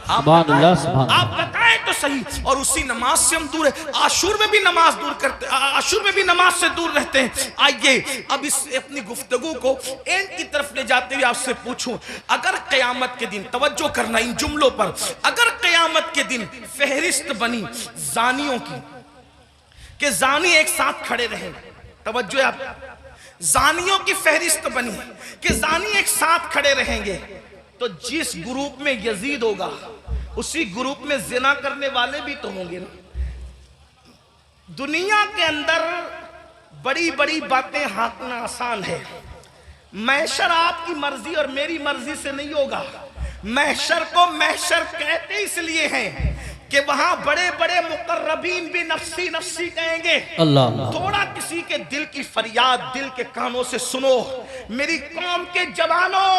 आप बताएं तो सही। और उसी नमाज से हम दूर है। आशूर में भी नमाज दूर करते, आशूर में भी नमाज से दूर रहते हैं। आइए अब इस अपनी गुफ्तगू को एंड की तरफ ले जाते हुए आपसे पूछूं, अगर क़यामत के दिन, तवज्जो करना इन जुमलों पर, अगर क़यामत के दिन फहरिस्त बनी जानियों की कि जानी एक साथ खड़े रहे, तवज्जो आप, जानियों की फहरिस्त बनी कि जानी एक साथ खड़े रहेंगे, तो जिस ग्रुप में यजीद होगा उसी ग्रुप में जिना करने वाले भी तो होंगे ना। दुनिया के अंदर बड़ी बड़ी बातें हाँकना आसान है। महशर आपकी मर्जी और मेरी मर्जी से नहीं होगा। महशर को महशर कहते इसलिए हैं कि वहां बड़े बड़े मुकर्रबीन भी नफ्सी नफ्सी कहेंगे। अल्लाह, थोड़ा किसी के दिल की फरियाद दिल के कानों से सुनो। मेरी कौम के जवानों,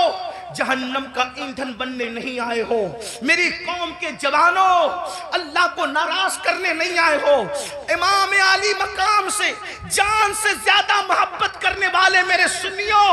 जहन्नम का ईंधन बनने नहीं आए हो। मेरी कौम के जवानों, अल्लाह को नाराज करने नहीं आए हो। इमाम आली मकाम से जान से ज्यादा मोहब्बत करने वाले मेरे सुन्नियों,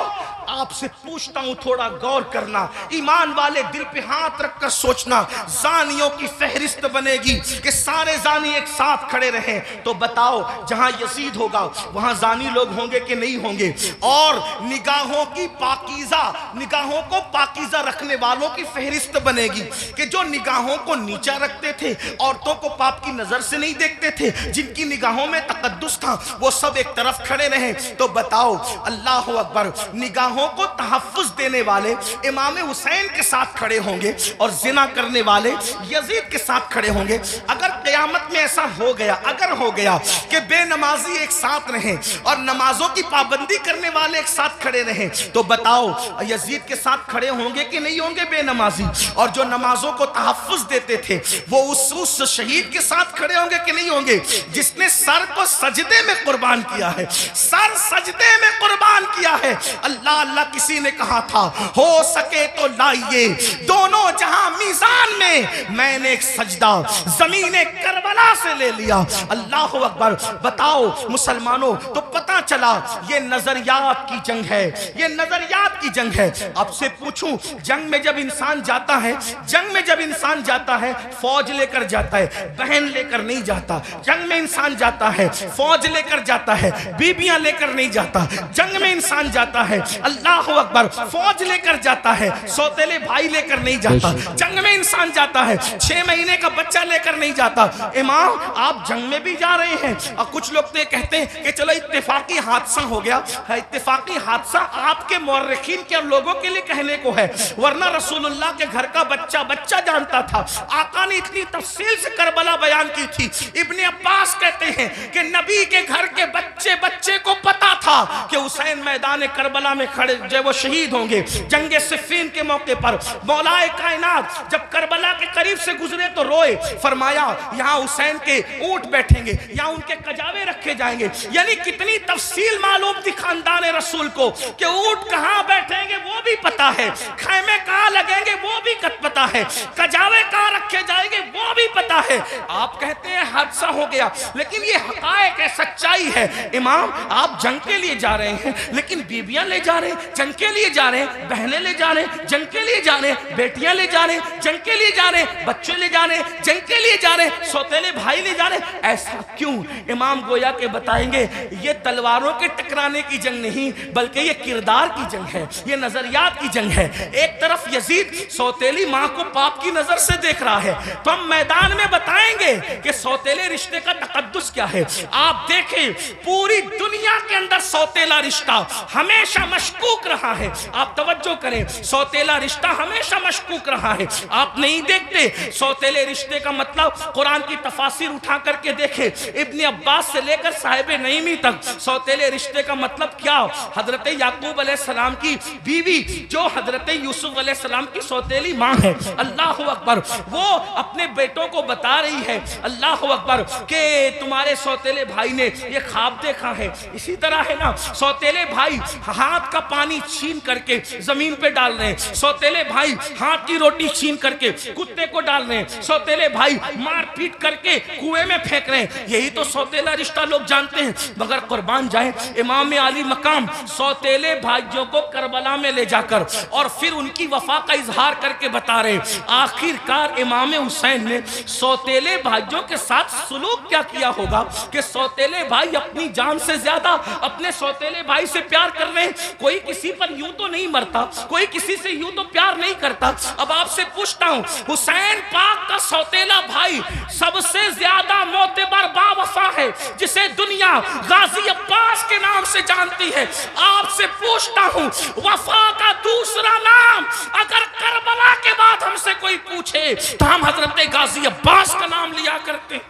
आपसे पूछता हूं, थोड़ा गौर करना, ईमान वाले दिल पे हाथ रखकर सोचना। जानियों की फहरिस्त बनेगी कि सारे जानी एक साथ खड़े रहे, तो बताओ जहां यजीद होगा वहां जानी लोग होंगे कि नहीं होंगे? और निगाहों की पाकीज़ा, निगाहों को पाकीज़ा रखने वालों की फहरिस्त बनेगी कि जो निगाहों को नीचा रखते थे, औरतों को पाप की नजर से नहीं देखते थे, जिनकी निगाहों में तकद्दुस था, वो सब एक तरफ खड़े रहे। तो बताओ, अल्लाह अकबर, निगाहों को तहफ्फुज देने वाले इमाम हुसैन के साथ खड़े होंगे और जिना करने वाले यजीद के साथ खड़े होंगे। अगर क़यामत में ऐसा हो गया, अगर हो गया कि बेनमाजी एक साथ रहे और नमाजों की पाबंदी करने वाले एक साथ खड़े रहे, तो बताओ यजीद के साथ खड़े होंगे कि नहीं होंगे बेनमाजी? और जो नमाजों को तहफ्फुज देते थे वो उस शहीद के साथ खड़े होंगे कि नहीं होंगे, जिसने सर को सजदे में कुर्बान किया है, सर सजदे में कुर्बान किया है। अल्लाह अल्लाह किसी ने कहा था, हो सके तो लाइए दोनों जहां मीजान में, मैंने एक सजदा जमीने करबला से ले लिया। अल्लाह अकबर। बताओ मुसलमानों, तो पता चला ये नजरियात की जंग है, ये नजरियात की जंग है। आपसे पूछूं, जंग में जब इंसान जाता है, जंग में जब इंसान जाता है फौज लेकर जाता है, बहन लेकर नहीं जाता। जंग में इंसान जाता है फौज लेकर जाता है, बीबियां लेकर नहीं जाता। जंग में इंसान जाता है, अल्लाह अकबर, फौज लेकर जाता है, सौतेले भाई लेकर नहीं जाता। जंग में इंसान जाता है 6 महीने का बच्चा लेकर नहीं जाता। इमाम, आप जंग में भी जा रहे हैं, और कुछ लोग तो ये कहते हैं कि चलो इत्तेफाकी हादसा हो गया। इत्तेफाकी हादसा आपके मौर्रिखीन के लोगों के लिए कहने को है, वरना रसूलुल्लाह के घर का बच्चा बच्चा जानता था। आका ने इतनी तफसील से करबला बयान की थी। इब्ने अब्बास कहते हैं कि नबी के घर के बच्चे बच्चे को पता था कि हुसैन मैदान करबला में खड़े जब वो शहीद होंगे जंगे सिफ़ीन के मौके पर। मौलाए कायनात जब करबला के करीब से गुजरे तो रोए, फरमाया यहाँ हुसैन के ऊंट बैठेंगे, यहाँ उनके कजावे रखे जाएंगे। यानी कितनी तफसील मालूम थी खानदान रसूल को कि ऊंट कहाँ बैठेंगे वो भी पता है, खैमे कहाँ लगेंगे वो भी पता है, कजावे कहाँ रखे जाएंगे वो भी पता है। आप कहते हैं हादसा हो गया, लेकिन ये हकायक है, सच्चाई है। इमाम, आप जंग के लिए जा रहे हैं, लेकिन बीबियां ले जा रहे हैं, जंग के लिए जा रहे हैं, बहनें ले जा रहे हैं, जंग के लिए जा रहे हैं, बेटियां ले जा रहे हैं, जंग के लिए जा रहे हैं, बच्चे ले जा रहे हैं, जंग के लिए जा रहे हैं, सौतेले भाई ले जा रहे हैं। ऐसा क्यों? इमाम गोया के बताएंगे, ये तलवारों के टकराने की जंग नहीं, बल्कि ये किरदार की जंग है, ये नजरियात की जंग है। एक तरफ यजीद सौतेली माँ को पाप की नजर से देख रहा है, तो हम मैदान में बताएंगे कि सौतेले रिश्ते का तकद्दुस क्या है। आप देखें, पूरी दुनिया के अंदर सौतेला रिश्ता हमेशा मशकूक रहा है। आप तवज्जो करें, सौतेला रिश्ता हमेशा मशकूक रहा है। आप नहीं देखते सौतेले रिश्ते का मतलब? कुरान की तफासिर उठा करके देखे, इब्ने अब्बास से लेकर साहिब नईमी तक सौतेले रिश्ते का मतलब क्या? हजरत याकूब अलैहिस्सलाम की बीवी जो हजरत यूसुफ अलैहिस्सलाम की सौतेली माँ है, अल्लाह अकबर, वो अपने बेटों को बता रही है अल्लाह अकबर के तुम्हारे सौतेले भाई ने ये ख्वाब देखा है। इसी तरह है ना, सौतेले भाई हाथ का पानी छीन करके जमीन पे डाल रहे हैं, सौतेले भाई हाथ की रोटी छीन करके कुत्ते को डाल रहे हैं, सौतेले भाई मार पीट करके कुएं में फेंक रहे हैं। यही तो सौतेला रिश्ता लोग जानते हैं। मगर कुर्बान जाए, इमाम आली मकाम सौतेले भाइयों को करबला में ले जाकर और फिर उनकी वफा का इजहार करके बता रहे आखिरकार इमाम हुसैन ने सौतेले भाइयों के साथ सुलूक क्या किया होगा कि सौतेले भाई अपनी जान से ज्यादा अपने सौतेले भाई से प्यार कर रहे हैं। कोई किसी पर यूं तो नहीं मरता, कोई किसी से यूं तो प्यार नहीं करता। अब आपसे पूछता हूं, हुसैन पाक का सौतेला भाई सबसे ज्यादा मोतबर बावफा है जिसे दुनिया गाजी अब्बास के नाम से जानती है। आपसे पूछता हूं, वफा का दूसरा नाम अगर करबला के बाद हमसे कोई पूछे तो हम हजरत गाजी अब्बास का नाम लिया करते।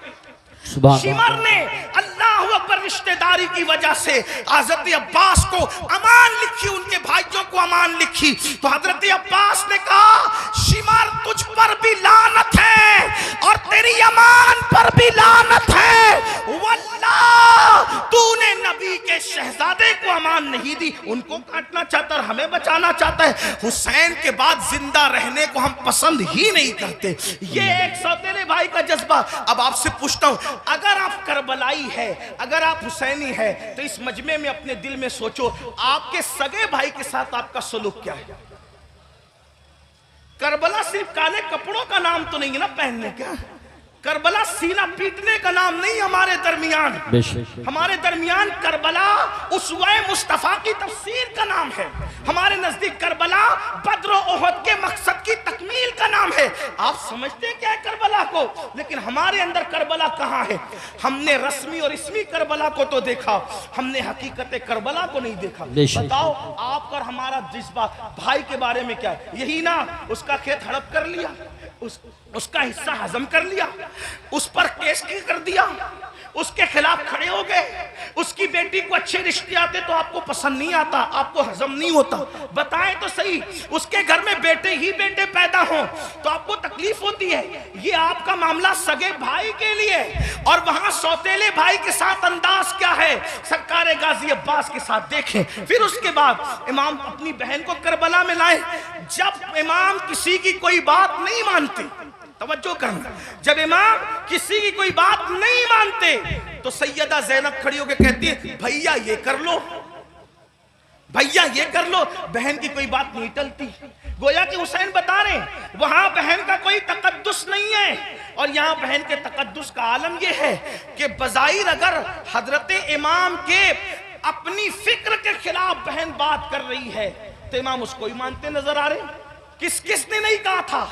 शिमर ने अल्लाह अकबर रिश्तेदारी की वजह से हजरत अब्बास को अमान लिखी, उनके भाइयों को अमान लिखी। तो हजरत अब्बास ने कहा शिमर तुझ पर भी लानत है और तेरी अमान पर भी लानत है। वल्लाह तूने नबी के शहजादे को अमान नहीं दी, उनको काटना चाहता और हमें बचाना चाहता है। हुसैन के बाद जिंदा रहने को हम पसंद ही नहीं करते। ये एक सौतेले भाई का जज्बा। अब आपसे पूछता हूं, अगर आप करबलाई है, अगर आप हुसैनी है, तो इस मजमे में अपने दिल में सोचो आपके सगे भाई के साथ आपका सलूक क्या है। करबला सिर्फ काले कपड़ों का नाम तो नहीं है ना पहनने का, करबला सीना पीटने का नाम नहीं। हमारे दरमियान करबला उसवाए मुस्तफा की तफसीर का नाम है। हमारे नजदीक करबला बद्र ओहद के मकसद की तकमील का नाम है। आप समझते क्या है करबला को, लेकिन हमारे अंदर करबला कहाँ है। हमने रस्मी और इसमी करबला को तो देखा, हमने हकीकत करबला को नहीं देखा। बताओ आपका हमारा जज्बा भाई के बारे में क्या है। यही ना, उसका खेत हड़प कर लिया, उसका हिस्सा हजम कर लिया, उस पर केस कर दिया, उसके खिलाफ खड़े हो गए। उसकी बेटी को अच्छे रिश्ते आते तो आपको पसंद नहीं आता, आपको हजम नहीं होता। बताएं तो सही, उसके घर में बेटे ही बेटे पैदा हों तो आपको तकलीफ होती है। ये आपका मामला सगे भाई के लिए, और वहां सौतेले भाई के साथ अंदाज क्या है सरकार गाजी अब्बास के साथ देखें। फिर उसके बाद इमाम अपनी बहन को करबला में लाए। जब इमाम किसी की कोई बात नहीं मानते, तवज्जो करना, जब इमाम किसी की कोई बात नहीं मानते तो सैयदा ज़ैनब खड़ी होकर कहती है भैया ये कर लो, भैया ये कर लो। बहन की कोई बात नहीं टलती। गोया कि हुसैन बता रहे वहां बहन का कोई तकद्दुस नहीं है, और यहां बहन के तकद्दुस का आलम यह है कि बज़ाहिर अगर हजरत इमाम के अपनी फिक्र के खिलाफ बहन बात कर रही है तो इमाम उसको ही मानते नजर आ रहे। किसने नहीं कहा था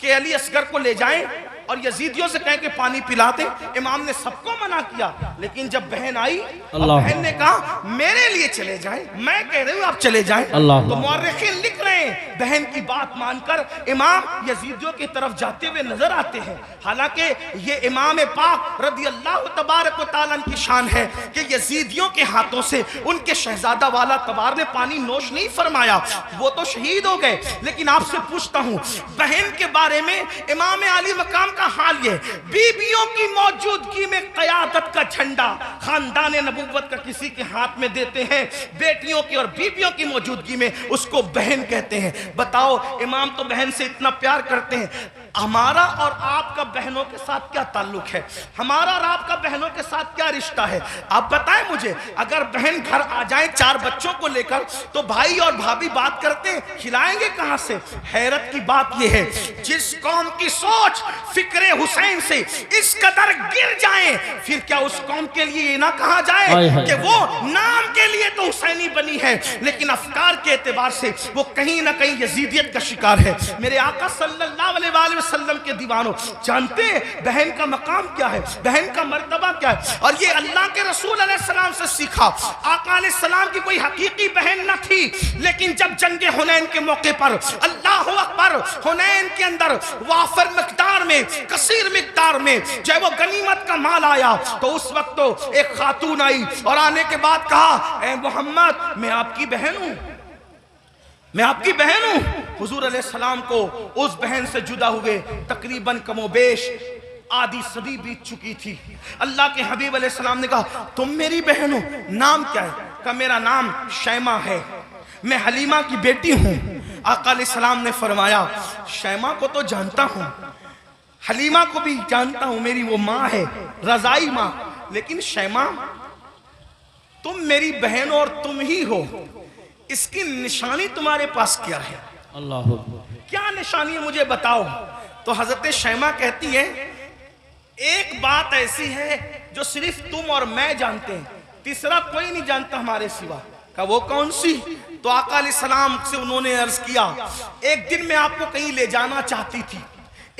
कि अली असगर को ले जाएं और यजीदियों से कह के पानी पिलाते। इमाम ने सबको मना किया, लेकिन जब बहन आई और बहन ने कहा मेरे लिए चले जाएं, मैं कह रही हूं आप चले जाएं, तो मुअर्रिखीन लिख रहे हैं बहन की बात मानकर इमाम यजीदियों की तरफ जाते हुए नजर आते हैं। हालांकि ये इमाम पाक रज़ी अल्लाह तबारक व तआला की शान है कि यजीदियों के हाथों से उनके शहजादा वाला तबार ने पानी नोश नहीं फरमाया, वो तो शहीद हो गए। लेकिन आपसे पूछता हूं, बहन के बारे में इमाम आली मकाम का हाल ये, बीबियों की मौजूदगी में क़यादत का झंडा खानदान नबूवत का किसी के हाथ में देते हैं, बेटियों की और बीबियों की मौजूदगी में उसको बहन कहते हैं। बताओ इमाम तो बहन से इतना प्यार करते हैं, हमारा और आपका बहनों के साथ क्या ताल्लुक है, हमारा और आपका बहनों के साथ क्या रिश्ता है। आप बताएं मुझे, अगर बहन घर आ जाए 4 बच्चों को लेकर तो भाई और भाभी बात करते हैं, खिलाएंगे कहां से। हैरत की बात यह है, जिस कौम की सोच फिक्रे हुसैन से इस कदर गिर जाए, फिर क्या उस कौम के लिए ना कहा जाए कि वो नाम के लिए तो हुसैनी बनी है लेकिन अफकार के एतबार से वो कहीं ना कहीं यजीदियत का शिकार है। मेरे आका सल्लल्लाहु अलैहि वसल्लम के दीवानों, जानते हैं बहन का मकाम क्या है, बहन का मर्तबा क्या है, और ये अल्लाह के रसूल अलैहिस्सलाम से सीखा। आका अलैहिस्सलाम की कोई हकीकी बहन न थी, लेकिन जब जंगे हुनैन के मौके पर अल्लाहु अकबर, हुनैन के अंदर वाफर मिकदार में, कसीर मिकदार में जो वो गनीमत का माल आया, तो उस वक्त तो एक खातून आई और आने के बाद कहा ए मोहम्मद मैं आपकी बहन हूं, मैं आपकी बहन हूं। हुजूर अलैहिस्सलाम को उस बहन से जुदा हुए तकरीबन कमोबेश आधी सदी बीत चुकी थी। अल्लाह के हबीब अलैहिस्सलाम ने कहा तुम मेरी बहन हो, नाम क्या है? कहा मेरा नाम शैमा है, मैं हलीमा की बेटी हूँ। आका अलैहिस्सलाम ने फरमाया शैमा को तो जानता हूँ, हलीमा को भी जानता हूँ, मेरी वो माँ है, रजाई माँ, लेकिन शैमा तुम मेरी बहन और तुम ही हो, इसकी निशानी तुम्हारे पास क्या है? अल्लाह, क्या निशानी है मुझे बताओ। तो हजरत शैमा कहती है एक बात ऐसी है जो सिर्फ तुम और मैं जानते हैं, तीसरा कोई नहीं जानता हमारे सिवा। का वो कौन सी? तो आका अलैहिस्सलाम से उन्होंने अर्ज किया एक दिन मैं आपको कहीं ले जाना चाहती थी,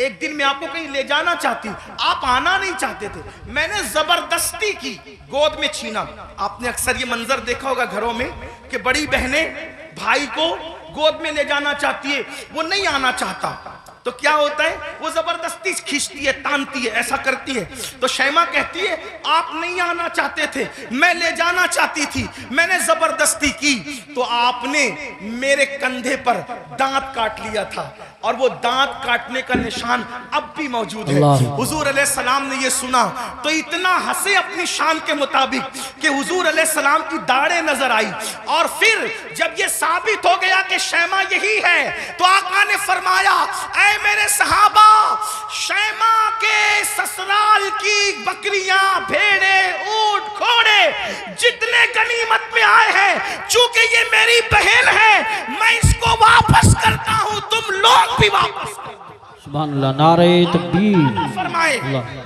एक दिन मैं आपको कहीं ले जाना चाहती, आप आना नहीं चाहते थे, मैंने जबरदस्ती की, गोद में छीना। आपने अक्सर ये मंजर देखा होगा घरों में कि बड़ी बहनें भाई को गोद में ले जाना चाहती है, वो नहीं आना चाहता, तो क्या होता है वो जबरदस्ती खींचती है, तानती है, ऐसा करती है। तो शैमा कहती है आप नहीं आना चाहते थे, मैं ले जाना चाहती थी, मैंने जबरदस्ती की, तो आपने मेरे कंधे पर दांत काट लिया था और वो दांत काटने का निशान अब भी मौजूद है। हुजूर अलैहिस्सलाम ने ये सुना तो इतना हंसे अपनी शान के मुताबिक कि हुजूर अलैहिस्सलाम की दाढ़ें नजर आई। और फिर जब ये साबित हो गया कि शैमा यही है, तो आका ने फरमाया ऐ मेरे सहाबा, शैमा के ससुराल की बकरियां, भेड़े, ऊंट, घोड़े जितने गनीमत में आए हैं, चूंकि ये मेरी बहन है, मैं इसको वापस करता हूं, तुम लोग भी वापस करो। सुभान अल्लाह, नारे तकबीर। फरमाए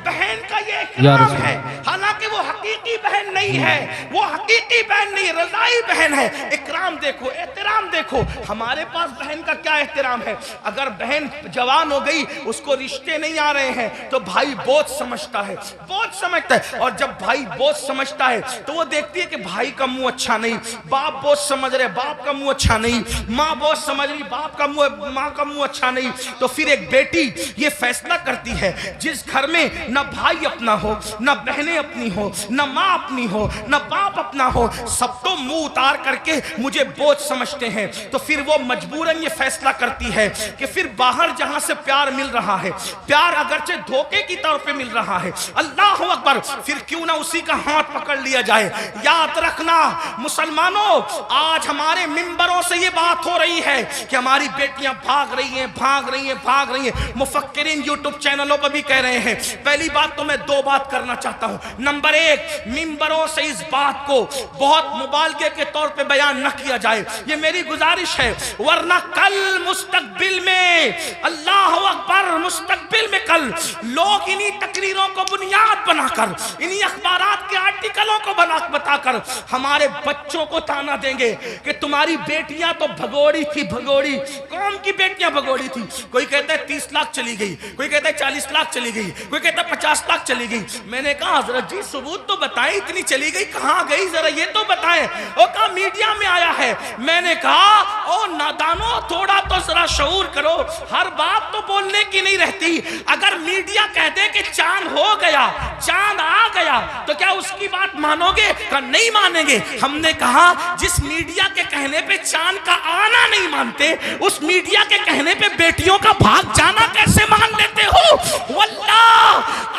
बहन का ये इकराम है, हालांकि वो हकीकी बहन नहीं है, वो हकीकी बहन नहीं, रज़ाई बहन है। इकराम देखो, एहतराम देखो, हमारे पास बहन का क्या एहतराम है। अगर बहन जवान हो गई, उसको रिश्ते नहीं आ रहे हैं, तो भाई बोझ समझता है, बोझ समझता है। और जब भाई बोझ समझता है तो वो देखती है कि भाई का मुंह अच्छा नहीं, बाप बोझ समझ रहे, बाप का मुंह अच्छा नहीं, माँ बोझ समझ रही, बाप का मुंह, माँ का मुंह अच्छा नहीं। तो फिर एक बेटी ये फैसला करती है जिस घर में न भाई अपना हो, न बहनें अपनी हो, न माँ अपनी हो, न बाप अपना हो, सब तो मुंह उतार करके मुझे बोझ समझते हैं, तो फिर वो मजबूरन ये फैसला करती है कि फिर बाहर जहां से प्यार मिल रहा है, प्यार अगरचे धोखे की तौर पे मिल रहा है, अल्लाह अकबर, फिर क्यों ना उसी का हाथ पकड़ लिया जाए। याद रखना मुसलमानों, आज हमारे मिंबरों से ये बात हो रही है कि हमारी बेटियां भाग रही हैं, भाग रही हैं, भाग रही हैं। मुफक्किरीन यूट्यूब चैनलों पर भी कह रहे हैं। पहली बात तो मैं दो बात करना चाहता हूं। नंबर एक, मिंबरों से इस बात को बहुत मुबालगे के तौर पे बयान न किया जाए, ये मेरी गुजारिश है, वरना कल मुस्तकबिल में, अल्लाह अकबर, मुस्तकबिल में कल लोग इन्हीं तकरीरों को बुनियाद बनाकर, इन्हीं अखबारात के आर्टिकलों को बताकर हमारे बच्चों को ताना देंगे कि तुम्हारी बेटियां तो भगोड़ी थी, भगोड़ी। कौन की बेटियां भगोड़ी थी? कोई कहता है 30 लाख चली गई, कोई कहता है 40 लाख चली गई, कोई कहता है 50 लाख चली गई। मैंने कहा हजरत जी सबूत तो बताएं, इतनी चली गई कहां गई, जरा ये तो बताएं। वो कहा मीडिया में आया है। मैंने कहा ओ नादानो, थोड़ा तो जरा शऊर करो, हर बात तो बोलने की नहीं रहती। अगर मीडिया कह दे कि चांद हो गया, चांद आ गया, तो क्या उसकी बात मानोगे? का नहीं मानेंगे। हमने कहा जिस मीडिया के कहने पे चांद का आना नहीं मानते, उस मीडिया के कहने पे बेटियों का भाग जाना कैसे मान लेते हो? वल्लाह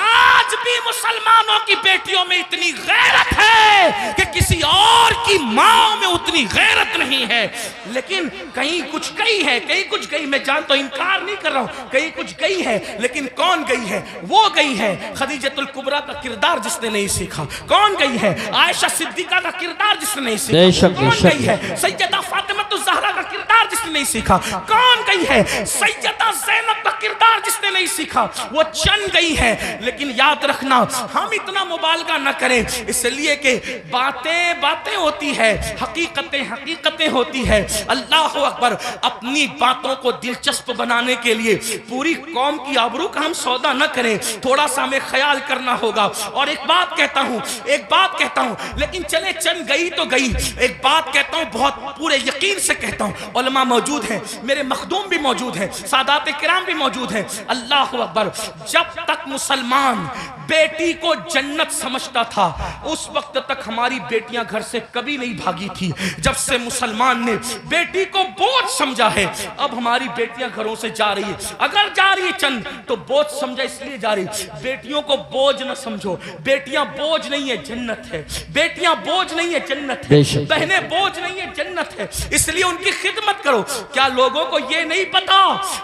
आज भी मुसलमानों की बेटियों में इतनी गैरत है कि किसी और की मां में उतनी गैरत नहीं है। लेकिन कहीं कुछ गई है, कहीं कुछ गई, मैं जानता हूं, इनकार नहीं कर रहा हूं, कहीं कुछ गई है, लेकिन कौन गई है? वो गई है खदीजतुल कुबरा का किरदार जिसने नहीं सीखा। कौन गई है? आयशा सिद्दीका का किरदार जिसने नहीं सीखा। कौन गई है? सैयदा फातिमा ज़हरा का किरदार जिसने नहीं सीखा। कौन गई है? सैयदा ज़ैनब का किरदार जिसने नहीं सीखा। वो चन गई है। लेकिन याद रखना, हम इतना मुबालगा न करें, इसलिए कि बातें बातें होती है, हकीकतें हकीकतें होती है। अल्लाह अकबर, अपनी बातों को दिलचस्प बनाने के लिए पूरी कौम की आबरू का हम सौदा न करें, थोड़ा सा हमें ख्याल करना होगा। और एक बात कहता हूं, एक बात कहता हूं, लेकिन चले चन गई तो गई, एक बात कहता हूं, बहुत पूरे यकीन से कहता हूं, उलमा मौजूद हैं, मेरे मखदूम भी मौजूद हैं, सादात किराम भी मौजूद हैं। अल्लाह अकबर, जब तक मुसलमान बेटी को जन्नत समझता था, उस वक्त तक हमारी बेटियां घर से कभी नहीं भागी थी। जब से मुसलमान ने बेटी को बोझ समझा है, अब हमारी बेटियां घरों से जा रही है, अगर जा रही है चंद तो बोझ समझा इसलिए जा रही। बेटियों को बोझ न समझो, बेटियां बोझ नहीं है, जन्नत है। बेटियां बोझ नहीं है, जन्नत है। बहनें बोझ नहीं है, जन्नत है। इसलिए उनकी खिदमत करो। क्या लोगों को यह नहीं पता,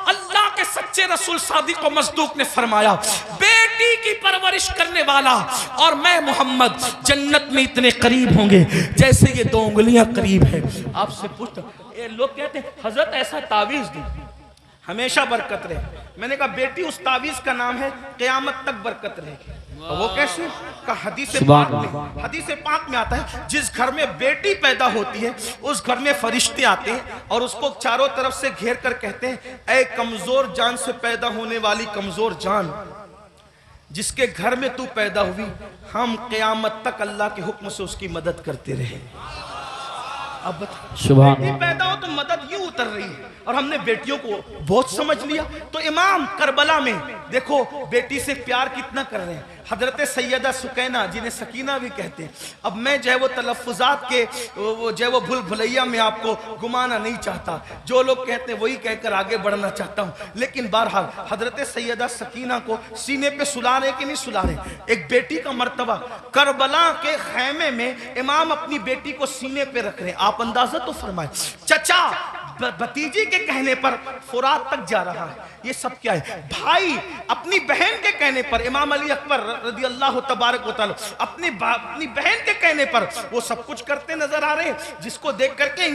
अल्लाह के सच्चे रसूल सादिक व मसदूक ने फरमाया, बेटी की परवरिश करने वाला और मैं मोहम्मद जन्नत में इतने करीब होंगे जैसे ये 2 उंगलियां करीब है। आपसे पूछता, ये लोग कहते हैं हजरत ऐसा तावीज दी हमेशा बरकत रहे। मैंने कहा बेटी उस तावीज का नाम है क़यामत तक बरकत रहेगी। वो कैसे? का हदीस पाक में आता है, जिस घर में बेटी पैदा होती है उस घर में फरिश्ते आते हैं और उसको चारों तरफ से घेर कर कहते हैं, ऐ कमजोर जान से पैदा होने वाली कमजोर जान, जिसके घर में तू पैदा हुई, हम क़यामत तक अल्लाह के हुक्म से उसकी मदद करते रहे। अब बेटी पैदा हो तो मदद यूं उतर रही है और हमने बेटियों को बहुत समझ लिया। तो इमाम करबला में देखो बेटी से प्यार कितना कर रहे हैं। हजरत सैयदा सुकैना, जिन्हें सकीना भी कहते हैं। अब मैं जो है वो तलफ़ुज़ात के जो है वो भूल भुलैया में आपको घुमाना नहीं चाहता, जो लोग कहते हैं वही कहकर आगे बढ़ना चाहता हूँ। लेकिन बहरहाल हजरत सैयदा सकीना को सीने पे सुला रहे कि नहीं सुला रहे, एक बेटी का मर्तबा। करबला के खैमे में इमाम अपनी बेटी को सीने पे रख रहे हैं। आप अंदाजा तो फरमाए, चचा भतीजी के कहने पर फुरात तक जा रहा है, ये सब क्या है? भाई अपनी बहन के कहने पर, इमाम अली अकबर रज़ी अल्लाह तबारक व तआला अपनी बहन के कहने पर वो सब कुछ करते नजर आ रहे हैं, जिसको देख करके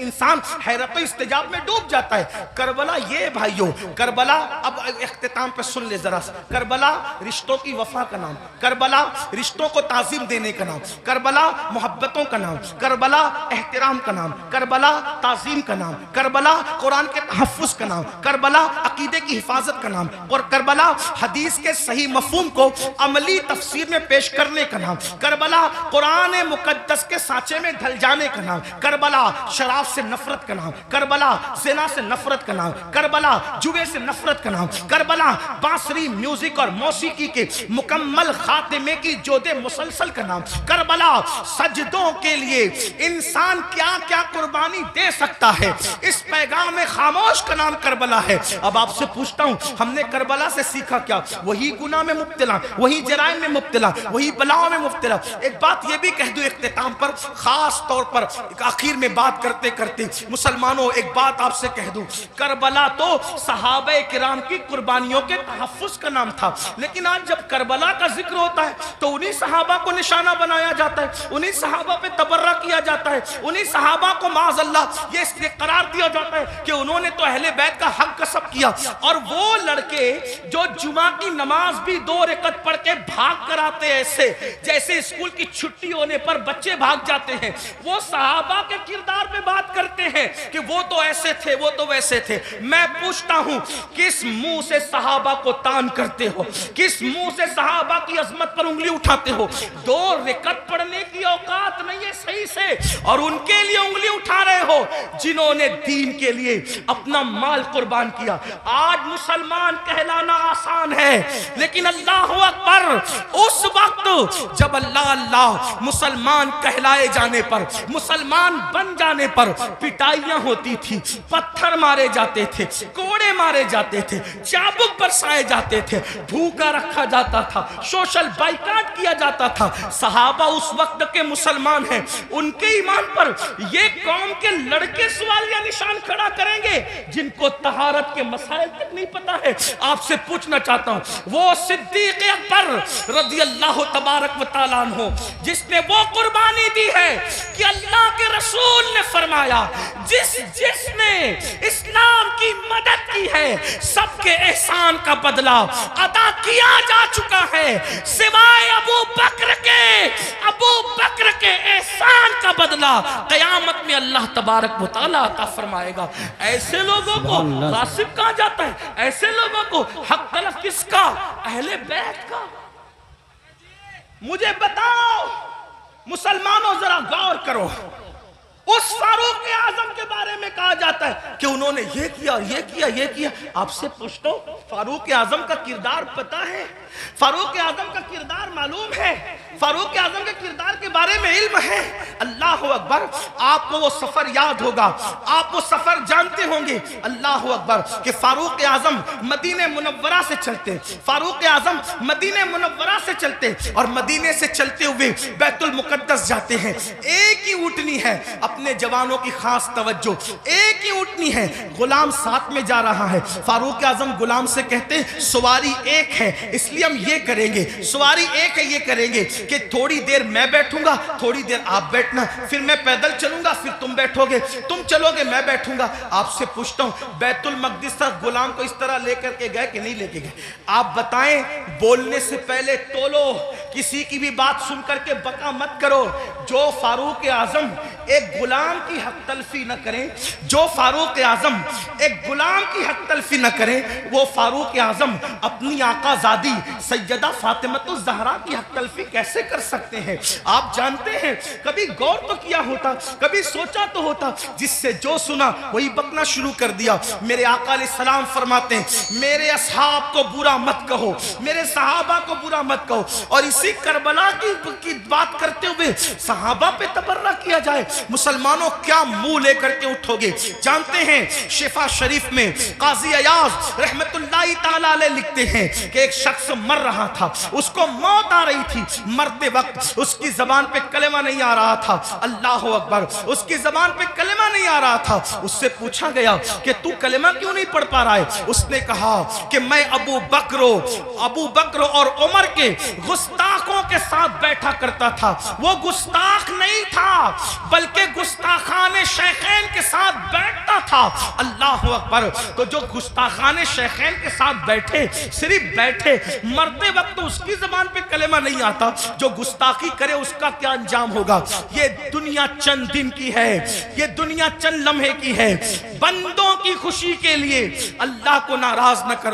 इंसान हैरत व इस्तिजाब में डूब जाता है। करबला ये भाइयों, करबला अब इख्तिताम पे सुन ले जरा सा, करबला रिश्तों की वफा का नाम, करबला रिश्तों को ताज़ीम देने का नाम, करबला मोहब्बतों का नाम, करबला एहतराम का नाम, करबला ताज़ीम का नाम, करबला कुरान के तहफ़्फ़ुज़ का नाम, करबला अकीदे की हिफाजत का नाम, और करबला हदीस के सही मफ़हूम को अमली तफसीर में पेश करने का नाम, करबला कुरान मुक़द्दस के सांचे में ढल जाने का नाम, करबला शराब से नफरत का नाम, करबला ज़िना से नफरत का नाम, करबला जुए से नफरत का नाम, करबला बांसुरी म्यूजिक और मौसीकी के मुकम्मल खातिमे की जोदे मुसलसल का नाम, करबला सजदों के लिए इंसान क्या क्या कुर्बानी दे सकता है, इस पैगाम में खामोश का नाम करबला है। अब आपसे पूछता हूं, हमने करबला से सीखा क्या? वही गुनाह में मुब्तला, वही जराइम में मुब्तला, वही बलाओं में मुब्तला। एक बात यह भी कह दूं इख्तिताम पर, खास तौर पर आखिर में बात करते करते, मुसलमानों एक बात आपसे कह दूं, करबला तो सहाबे किराम की कुर्बानियों के तहफ़्फ़ुज़ का नाम था, लेकिन आज जब करबला का जिक्र होता है तो उन्हीं सहाबा को निशाना बनाया जाता है, उन्हीं सहाबा पे तबर्रा किया जाता है, उन्हीं सहाबा को माज़अल्लाह ये इसलिए करार दिया जाता है कि उन्होंने तो अहले बैत का हक कसब किया। और वो लड़के जो जुमा की नमाज भी 2 रकअत पढ़ के भाग कर आते हैं, ऐसे जैसे स्कूल की छुट्टी होने पर बच्चे भाग जाते हैं, वो सहाबा के किरदार पे बात करते हैं कि वो तो ऐसे थे, वो तो वैसे थे। मैं पूछता हूं, किस मुंह से सहाबा को तान करते हो? किस मुंह से सहाबा की अजमत पर उंगली उठाते हो? 2 रकअत पढ़ने की औकात नहीं है सही से, और उनके लिए उंगली उठा रहे हो जिन्होंने दीन के लिए अपना माल कुर्बान किया। आज मुसलमान कहलाना आसान है, लेकिन अल्लाह अकबर, उस वक्त जब अल्लाह अल्लाह मुसलमान कहलाए जाने पर, मुसलमान बन जाने पर पिटाइयां होती थी, पत्थर मारे जाते थे, कोड़े मारे जाते थे, चाबुक बरसाए जाते थे, भूखा रखा जाता था, सोशल बाइकाट किया जाता था। सहाबा उस वक्त के मुसलमान हैं, उनके ईमान पर ये कौम के लड़के सवाल या निशान खड़ा करेंगे जिनको तहारत के मसाइल तक नहीं पता है। आपसे पूछना चाहता हूं, वो सिद्दीक़ अकबर रज़ी अल्लाह तबारक व तआला अन्हु जिसने वो कुर्बानी दी है कि अल्लाह के रसूल ने फरमाया, जिसने इस्लाम की मदद की है सबके एहसान का बदला अदा किया जा चुका है, सिवाय अबू बकर के एहसान का बदला क़यामत में अल्लाह तबारक व तआला अता फरमाएगा। ऐसे लोगों को गासिब कहा जाता है, ऐसे लोगों को हक तलफ किसका? अहले बैत का। मुझे बताओ मुसलमानों, जरा गौर करो, उस फारूक आजम के बारे में कहा जाता है कि उन्होंने ये किया, ये किया, ये किया। आपसे पूछता हूं, फारूक आजम का किरदार पता है? फारूक आजम का किरदार मालूम है? फारूक आजम के किरदार के बारे में इल्म है? अल्लाह अकबर। आपको वो सफर याद होगा, आप वो सफर जानते होंगे। अल्लाह अकबर कि फारूक आजम मदीने मुनव्वरा से चलते, फारूक आजम मदीने मुनव्वरा से चलते और मदीने से चलते हुए बैतुल मुकद्दस जाते हैं। एक ही ऊँटनी है, अपने जवानों की खास तवज्जो, एक ही ऊँटनी है, गुलाम साथ में जा रहा है। फारूक आजम गुलाम से कहते सवारी एक है, इसलिए हम ये करेंगे, सवारी एक है, ये करेंगे कि थोड़ी देर मैं बैठूंगा, थोड़ी देर आप बैठना, फिर मैं पैदल चलूंगा, फिर तुम बैठोगे, तुम चलोगे, मैं बैठूंगा। आपसे पूछता हूं, बैतुल मकदिस तक गुलाम को इस तरह लेकर के गए कि नहीं लेके गए? आप बताएं। बोलने से पहले तोलो, किसी की भी बात सुन करके बका मत करो। जो फारूक आजम एक गुलाम की हक तलफी न करें, जो फारूक आजम एक गुलाम की हक तलफी न करें, वो फारूक आजम अपनी आकाजादी सैयदा फातिमा ज़हरा की हक तलफी कैसे कर सकते हैं? आप जानते हैं, कभी गौर तो किया होता, कभी सोचा तो होता, जिससे जो सुना वही बकना शुरू कर दिया। मेरे आका अलैहिस्सलाम फरमाते हैं, मेरे असहाब को बुरा मत कहो, मेरे सहाबा को बुरा मत कहो। और इसी करबला की बात करते हुए सहाबा पे तबर्रा किया जाए, मुसलमानों क्या मुंह लेकर के उठोगे? जानते हैं, शिफा शरीफ में काजी अयाज रहमतुल्लाहि ताला अलैह लिखते हैं कि एक शख्स मर रहा था, उसको मौत आ रही थी, मरते वक्त उसकी जबान पे कलेमा नहीं आ रहा था। अल्लाह अकबर, उसकी जबान पे कलेमा नहीं आ रहा था। उससे पूछा गया कि तू कलेमा क्यों नहीं पढ़ पा रहा है? उसने कहा कि मैं अबू बकर और उमर के गुस्ताखों के साथ बैठा करता था। वो गुस्ताख नहीं था, बल्कि गुस्ताखाने शैखैन के साथ बैठता था। अल्लाह अकबर। तो जो गुस्ताखाने शैखैन के साथ बैठे, सिर्फ बैठे, मरते वक्त तो उसकी जबान पे कलेमा नहीं आता, जो गुस्ताखी करे उसका क्या अंजाम होगा? ये दुनिया चंद दिन की है, ये दुनिया चंद लम्हे की है। बंदों की खुशी के लिए अल्लाह को नाराज न करो।